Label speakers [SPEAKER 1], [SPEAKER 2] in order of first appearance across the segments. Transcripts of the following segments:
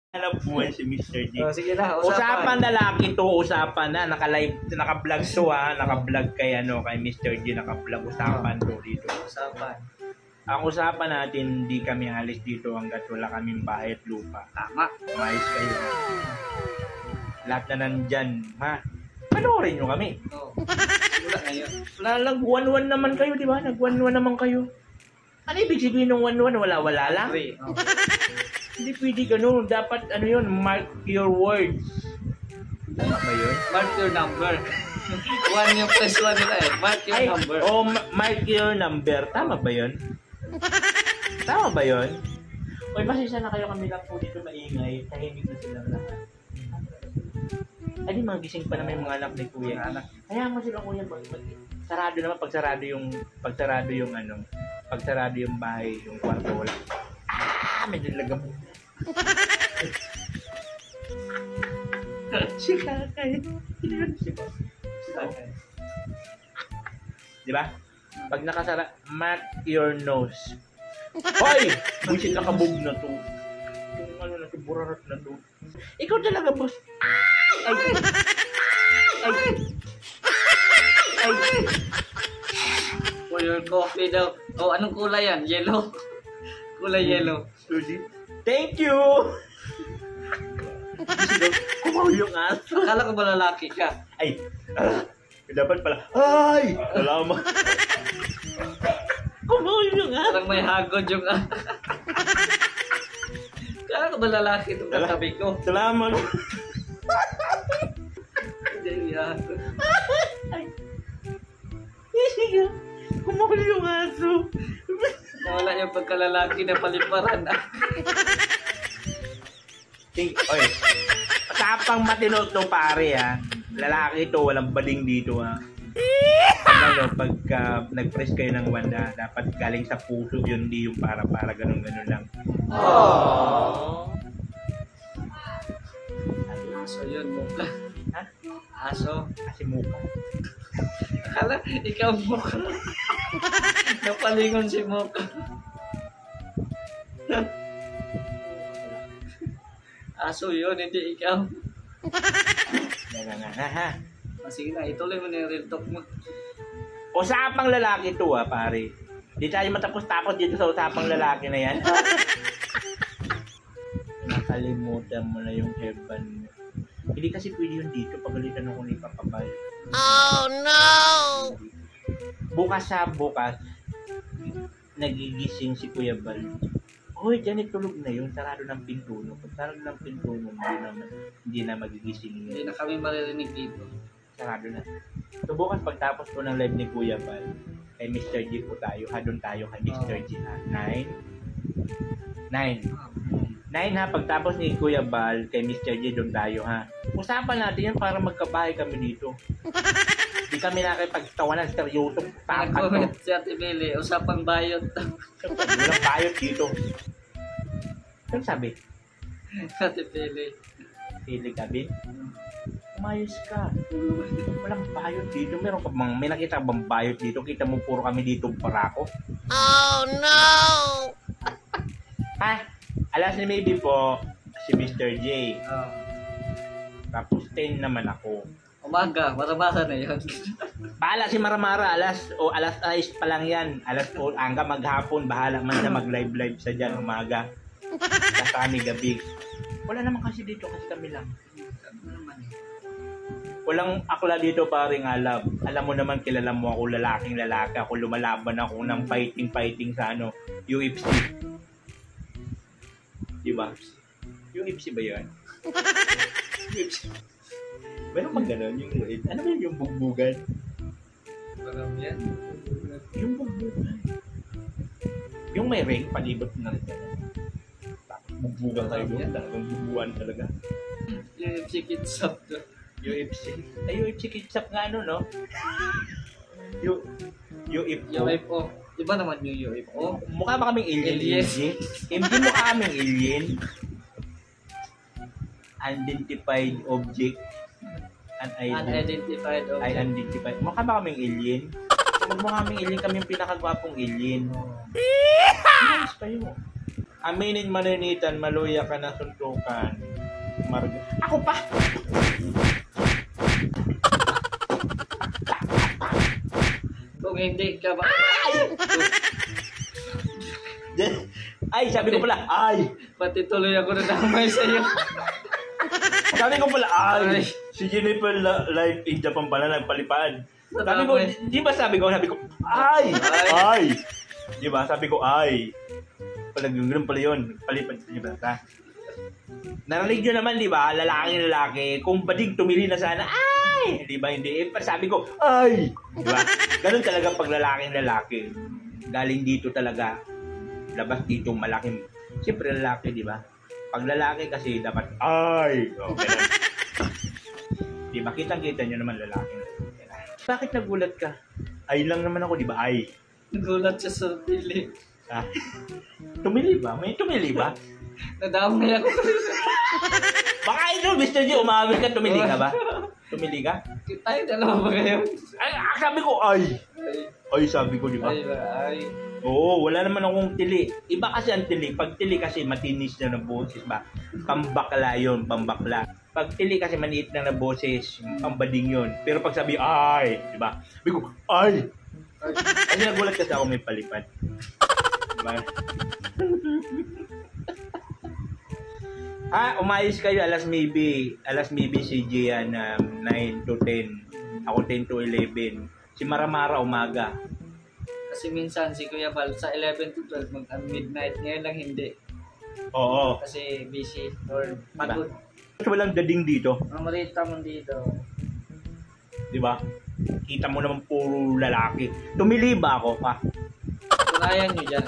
[SPEAKER 1] Alam buwan si Mr. J.
[SPEAKER 2] Oh, sige na,
[SPEAKER 1] Usapan lalaki to, usapan na, naka-live, naka-vlog to ha, naka-vlog kay Mr. J, naka-vlog, usapan to dito.
[SPEAKER 2] Usapan.
[SPEAKER 1] Ang usapan natin, hindi kami alis dito hanggat wala kaming bahay at lupa.
[SPEAKER 2] Tama.
[SPEAKER 1] Umayos kayo. Lahat na nandyan, ha? Panoorin nyo kami.
[SPEAKER 2] Oo. Simula ngayon.
[SPEAKER 1] Nag-1-1 naman kayo, di ba? Nag-1-1 naman kayo. Ano ibig sabihin ng 1-1? Wala-wala lang?
[SPEAKER 2] Oh.
[SPEAKER 1] Hindi pwede ganun. Dapat, mark your words. Tama ba yun?
[SPEAKER 2] Mark your number. 1 yung plus 1 nila eh. Mark your number.
[SPEAKER 1] Mark your number. Tama ba yun? Tama ba yun? Uy, pasensya na kayo, kami lang po dito maingay. Tahimik na silang lahat. Ay, di mga gising pa naman yung mga anak ni Kuya. Kaya mo sila, Kuya, sarado naman pag sarado yung bahay, yung kwarto, wala. May nilagam. Si Kakay. Si Kakay. Di ba? Pag nakasara, mark your nose. Hoy! Buisit nakabog na to. Yung na to, burarat na to. Ikaw talaga, boss. Ay! Ay! Ay!
[SPEAKER 2] For your coffee daw. Oh, anong kulay yan? Yellow? Kulay yellow.
[SPEAKER 1] Thank you! Kumaw yung aso.
[SPEAKER 2] Akala ko ba lalaki ka?
[SPEAKER 1] Ay! Dapat pala. Ay! Salamat. Kumaw yung aso.
[SPEAKER 2] Parang may hagod yung Akala ko ba lalaki itong katabi ko?
[SPEAKER 1] Salamat.
[SPEAKER 2] Hindi yung hagod.
[SPEAKER 1] Ay! Kumaw yung aso.
[SPEAKER 2] Nawala yung pagkalalaki na paliparan.
[SPEAKER 1] Oy, usapang matino to pare ha. Lalaki to, walang baling dito ha. Pagka nag-press kayo ng wanda, dapat galing sa puso yun, hindi yung para ganun lang.
[SPEAKER 2] Aww. Aso yun, muka.
[SPEAKER 1] Ha?
[SPEAKER 2] Aso.
[SPEAKER 1] Kasi muka.
[SPEAKER 2] Akala, ikaw muka. Napalingon si muka. Aso yun, hindi ikaw.
[SPEAKER 1] Ha?
[SPEAKER 2] Sige na, ituloy mo na yung real talk mo.
[SPEAKER 1] Usapang lalaki to ha, pare. Di tayo matapos-tapos dito sa usapang lalaki na yan. Nakalimutan mo na yung heaven mo. Hindi kasi pwede yun dito. Pagalitan ako ni Papabal.
[SPEAKER 3] Oh no!
[SPEAKER 1] Bukas, nagigising si Kuya Bal. Hoy, dyan tulog na yun. Sarado ng pinto. Pag sarado ng pinto, hindi na magigising yun.
[SPEAKER 2] Hindi na kami maririnig dito.
[SPEAKER 1] Sarado na. So bukas pagtapos po ng live ni Kuya Bal, kay Mr. G po tayo. Doon tayo kay Mr. G ha. 9 ha. Pagtapos ni Kuya Bal, kay Mr. G doon tayo ha. Usapan natin yan para magkabahay kami dito. Di kami nakipagtawanan, seryoso.
[SPEAKER 2] Nag-comment si Ate Bele, usapang bayot.
[SPEAKER 1] Walang bayot dito. Ano sabi?
[SPEAKER 2] Ate Bele.
[SPEAKER 1] Pili ka, Bin? Umayos ka. Walang bayot dito. Meron ka bang, may nakita bang bayot dito? Kita mo puro kami dito barako.
[SPEAKER 3] Oh no!
[SPEAKER 1] Ha? Alas ni maybe po, si Mr. J. Tapos 10 naman ako.
[SPEAKER 2] Umaga, maramasa na yun.
[SPEAKER 1] Bahala si Maramara, alas 6 pa lang yan. Alas 4 hanggang maghapon, bahala man na mag-live sa dyan umaga. Basta kami gabi. Wala naman kasi dito kasi kami lang. Walang akla dito paring alab. Alam mo naman, kilala mo ako, lalaking lalaki. Ako lumalaban ako ng fighting sa UFC. Diba? UFC ba yun? UFC. Meron pang gano'n yung UFC. Ano ba yung bugbugan?
[SPEAKER 2] Parang yan.
[SPEAKER 1] Yung bugbugan. Yung may ring, palibot na rin. Tapos bugbugan kayo doon. Talagang bugbugan talaga.
[SPEAKER 2] UFC Kids Up to.
[SPEAKER 1] UFC. Ay, UFC Kids Up nga no?
[SPEAKER 2] UFO. Diba naman yung UFO?
[SPEAKER 1] Mukha ba kaming alien?
[SPEAKER 2] Alien.
[SPEAKER 1] Hindi mukha kaming alien. Unidentified object.
[SPEAKER 2] Unidentified object.
[SPEAKER 1] Unidentified. Mukha ba kaming alien? Kung mukha kaming alien, kami yung pinakagwapong alien. Nice kayo. Aminin maninitan, maluya ka na suntukan. Ako pa!
[SPEAKER 2] Kung hindi ka ba...
[SPEAKER 1] Ay, sabi ko pala, ay!
[SPEAKER 2] Pati tuloy ako nadamay sa'yo.
[SPEAKER 1] Sabi ko pala,
[SPEAKER 2] Ay.
[SPEAKER 1] ay! Si Jennifer live in Japan pala nagpalipad. Sabi ko, di ba sabi ko, ay! Ay! Di ba, sabi ko, ay! Ganun pala yun, palipad sa Japan. Narinig nyo naman, di ba, lalaki, kung bading tumili na sana, ay! Di ba, hindi. Sabi ko, ay! Di ba? Ganun talaga pag lalaki. Galing dito talaga. Labas dito malaking, siyempre lalaki, di ba? Pag lalaki kasi dapat, ay! Okay lang. Di ba, kitang-kita nyo naman lalaki. Bakit nagulat ka? Ay lang naman ako, di ba? Ay.
[SPEAKER 2] Nagulat siya sa pili.
[SPEAKER 1] Ah. Tumili ba? May tumili ba?
[SPEAKER 2] Nadamay ako.
[SPEAKER 1] Baka ito, Mr. G, umamin ka, tumili ka ba? Tumili ka?
[SPEAKER 2] Tayo dalawa ba ngayon?
[SPEAKER 1] Ay, sabi ko, ay! Ay, sabi ko, di ba?
[SPEAKER 2] Ay.
[SPEAKER 1] Oo, wala naman akong tili. Iba kasi ang tili. Pag tili kasi matinis na ng boses ba? Pambakla yun, pambakla. Pag tili kasi maniit na ng boses, pambading yun. Pero pag sabi, ay! Di ba? Sabi ko, ay! Kasi nagulat kasi ako may palipad. Diba? Umayos kayo alas maybe si Gian 9 to 10. Ako 10 to 11. Si Maramara umaga.
[SPEAKER 2] Kasi minsan si Kuya Val sa 11 to 12 mag-midnight. Ngayon lang hindi.
[SPEAKER 1] Oo.
[SPEAKER 2] Kasi busy or pagod.
[SPEAKER 1] Kasi walang dading dito.
[SPEAKER 2] Mamarita mo dito.
[SPEAKER 1] Di ba? Kita mo naman puro lalaki. Tumili ba ako?
[SPEAKER 2] Patunayan nyo dyan.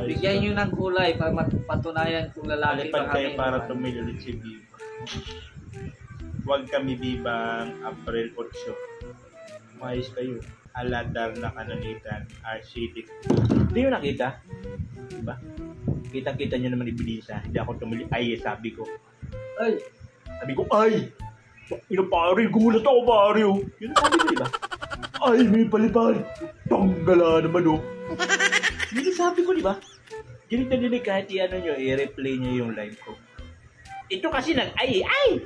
[SPEAKER 2] Bigyan nyo ng kulay para patunayan kung lalaki
[SPEAKER 1] Malipad
[SPEAKER 2] ba
[SPEAKER 1] kayo
[SPEAKER 2] kami.
[SPEAKER 1] para tumili ulit si Biba. Huwag kami Bibang April 8. Umayos kayo. Aladar na kananitan. Arcidic. Hindi nyo nakita? Diba? Kitang-kita nyo naman ibilisa. Hindi ako tumili. Ay, sabi ko.
[SPEAKER 2] Ay!
[SPEAKER 1] Sabi ko, ay! Ino pare, gulat ako pare. Oh. Yun ang sabi ko, diba? Ay, may palipad. Tanggala naman, oh. Yun ang sabi ko, diba? Dinig na dinig kahit i-replay nyo yung live ko. Ito kasi ay!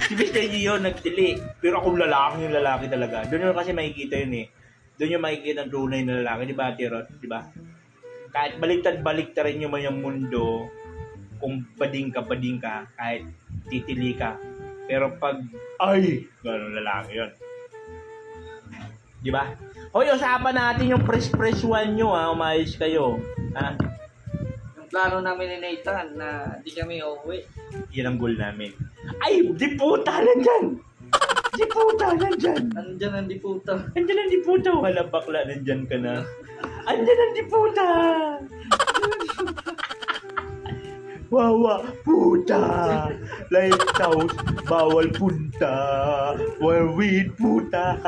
[SPEAKER 1] Si Mr. G yun, nagtili. Pero akong lalaki talaga. Doon yun kasi makikita yun eh. Doon yung makikita ang tunay na lalaki, diba, Tirot? Diba? Kahit baliktad-balikta rin nyo man yung mundo, kung bading ka, kahit titili ka. Pero pag, ay! Gano'ng lalaki yun. Diba? Hoy, usapan natin yung press one nyo, ha? Umayos kayo. Ha?
[SPEAKER 2] Yung plano namin ni Nathan na di kami uuwi.
[SPEAKER 1] Yan ang goal namin. Ay! Di puta! Nandyan! Di puta! Nandyan!
[SPEAKER 2] Andyan ang diputa.
[SPEAKER 1] Andyan ang di puta! Wala bakla, nandyan ka na. Andyan ang di puta! Wawa, puta! Lighthouse, bawal punta. Warwid, puta!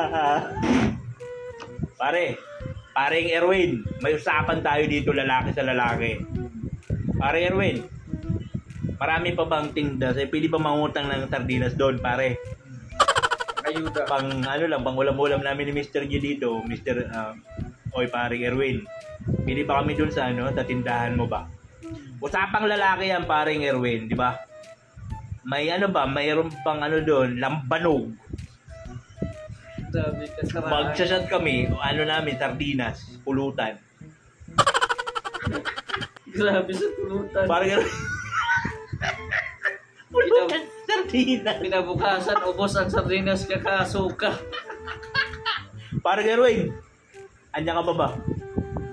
[SPEAKER 1] Pareng Erwin, may usapan tayo dito lalaki sa lalaki. Pareng Erwin, marami pa bang tinda? Pwede ba mangutang ng sardinas doon, pare?
[SPEAKER 2] Ayuda.
[SPEAKER 1] Pang ulam-ulam namin ni Mr. G dito, Oy, pareng Erwin. Pwede ba kami doon sa sa tindahan mo ba? Usapang lalaki yan, pareng Erwin, di ba? May mayroon pang doon, lambanog.
[SPEAKER 2] Sabi ka sa
[SPEAKER 1] Magsasat kami, namin, sardinas, pulutan.
[SPEAKER 2] Grabe sa pulutan.
[SPEAKER 1] Pareng Erwin. Pulutan, sardinas.
[SPEAKER 2] Pinabukasan, ubos ang sardinas kakasuka.
[SPEAKER 1] Pareng Erwin, andyan ka pa ba?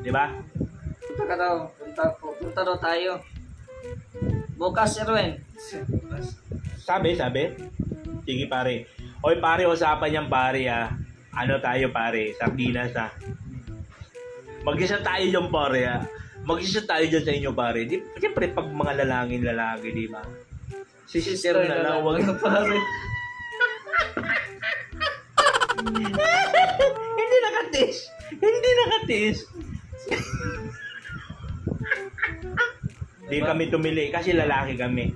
[SPEAKER 1] Di ba?
[SPEAKER 2] Punta ka daw. Punta daw tayo. Bukas, Erwin.
[SPEAKER 1] Sabi? Sige pare. Oy pare, usapan niyang pare tayo pare? Sardinas Mag-isa tayo dyan pare Mag-isa tayo dyan sa inyo pare. Siyempre pag mga lalaki, di ba? Si sister na lang. Wag na pare. Hindi nakatis. Di kami tumili kasi lalaki kami.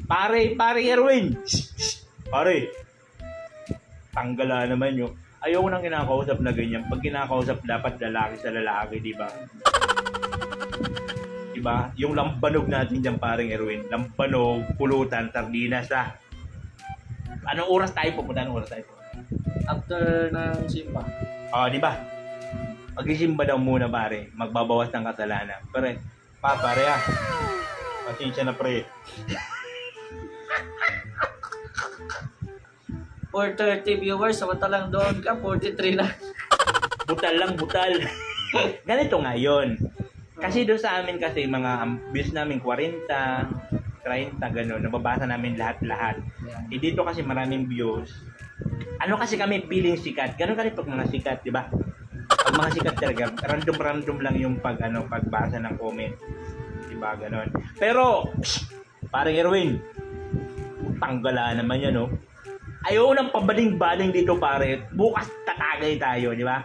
[SPEAKER 1] Pare Erwin. Pare. Tanggala naman yun. Ayoko nang kinakausap na ganyan. Pag kinakausap dapat lalaki sa lalaki, di ba? Diba? Yung lambanog natin dyan, paring Erwin. Lambanog, pulutan, sardinas ha. Anong oras tayo pupunta? Anong oras tayo pupunta?
[SPEAKER 2] After ng simba.
[SPEAKER 1] Di ba? Mag-isimba daw muna, pare. Magbabawas ng kasalanan. Pare, pare ha. Pasensya na, pre.
[SPEAKER 2] 430 viewers, samantalang doon ka, 43 lang.
[SPEAKER 1] Butal lang, butal. Ganito nga yun. Kasi doon sa amin kasi mga views namin 40, 30, gano'n. Nababasa namin lahat-lahat. Eh dito kasi maraming views. Ano kasi kami feeling sikat. Gano'n kasi pag mga sikat, di ba? Pag mga sikat talaga, random lang yung pagbasa ng comment. Di ba? Gano'n. Pero, parang Erwin, tanggala naman yan, no? Ayaw nang pabaling-baling dito, pare. Bukas tatagay tayo, di ba?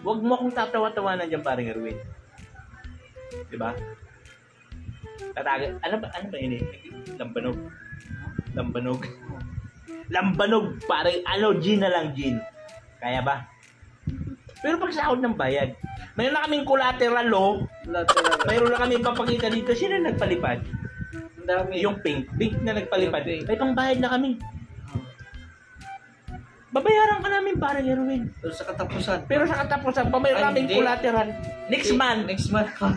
[SPEAKER 1] Huwag mo akong tatawa-tawanan dyan, parang Erwin. Di ba? Tatagay. Ano ba yun eh? Lambanog. Lambanog, parang gin na lang, gin. Kaya ba? Pero pag sahod ng bayad, mayroon na kaming collateral, oh. Mayroon na kami papakita dito. Sino nagpalipad?
[SPEAKER 2] Dami.
[SPEAKER 1] Yung pink na nagpalipad. May pangbayad na kami. Babayaran ka namin, parang Erwin.
[SPEAKER 2] Pero sa katapusan,
[SPEAKER 1] pamayroon namin collateral. Next month
[SPEAKER 2] pa.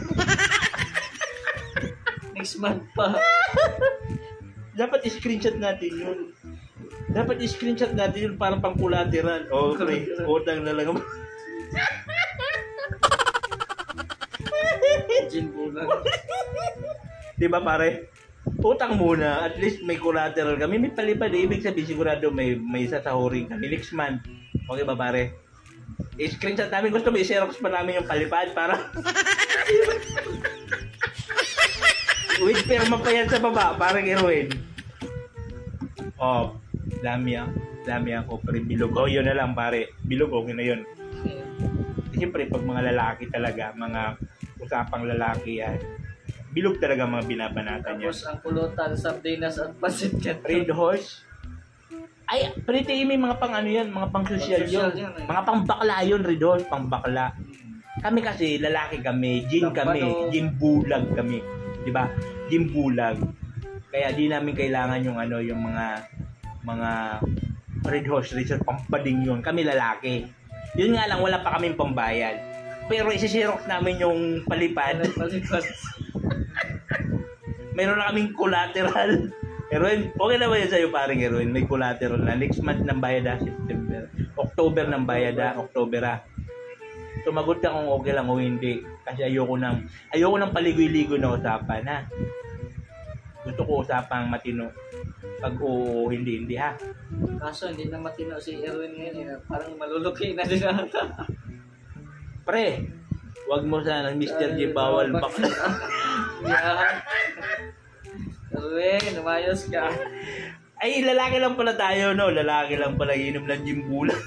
[SPEAKER 2] Next month pa.
[SPEAKER 1] Dapat i-screenshot natin yun. Parang pang collateral. Okay, utang na lang.
[SPEAKER 2] Gin bulan.
[SPEAKER 1] Diba, pare? Utang muna, at least may collateral kami, may palipad, ibig sabihin sigurado may sasahurin kami next month. Okay ba, pare? I-screenshot namin, gusto mo i-xerox pa namin yung palipad para with perma pa yan sa baba, parang Erwin. Dami ako, pero bilog. Yun na lang, pare. Bilog, okay na yun. Siyempre, pag mga lalaki talaga, mga usapang lalaki yan, bilog talaga mga binabanatan niya.
[SPEAKER 2] Tapos ang pulutan, sardinas at pasit yan.
[SPEAKER 1] Red horse? Ay, pretty may mga pang ano yan, mga pang social yun. Mga pang bakla yun, red horse, pang bakla. Kami kasi, lalaki kami, gin bulag kami. Diba? Gin bulag. Kaya di namin kailangan yung yung mga red horse, pampaling yun. Kami lalaki. Yun nga lang, wala pa kaming pambayad. Pero isi-xerox namin yung palipad. Meron na kaming collateral. Erwin, okay na ba yan sa'yo, parang Erwin? May collateral na. Next month ng bayad September. October ng bayad October Tumagot ka kung okay lang o hindi. Kasi ayoko nang paligoy-ligoy na usapan, ha? Gusto ko usapang matino. Pag oo, hindi, ha?
[SPEAKER 2] Kaso hindi na matino si Erwin ngayon. Parang maluluki na din ata.
[SPEAKER 1] Pre, wag mo sana, Mr. J. Bawal baka.
[SPEAKER 2] Yeah. Erwin, umayos ka.
[SPEAKER 1] Ay, lalaki lang pala tayo, no? Lalaki lang pala, inom ng gin bulan.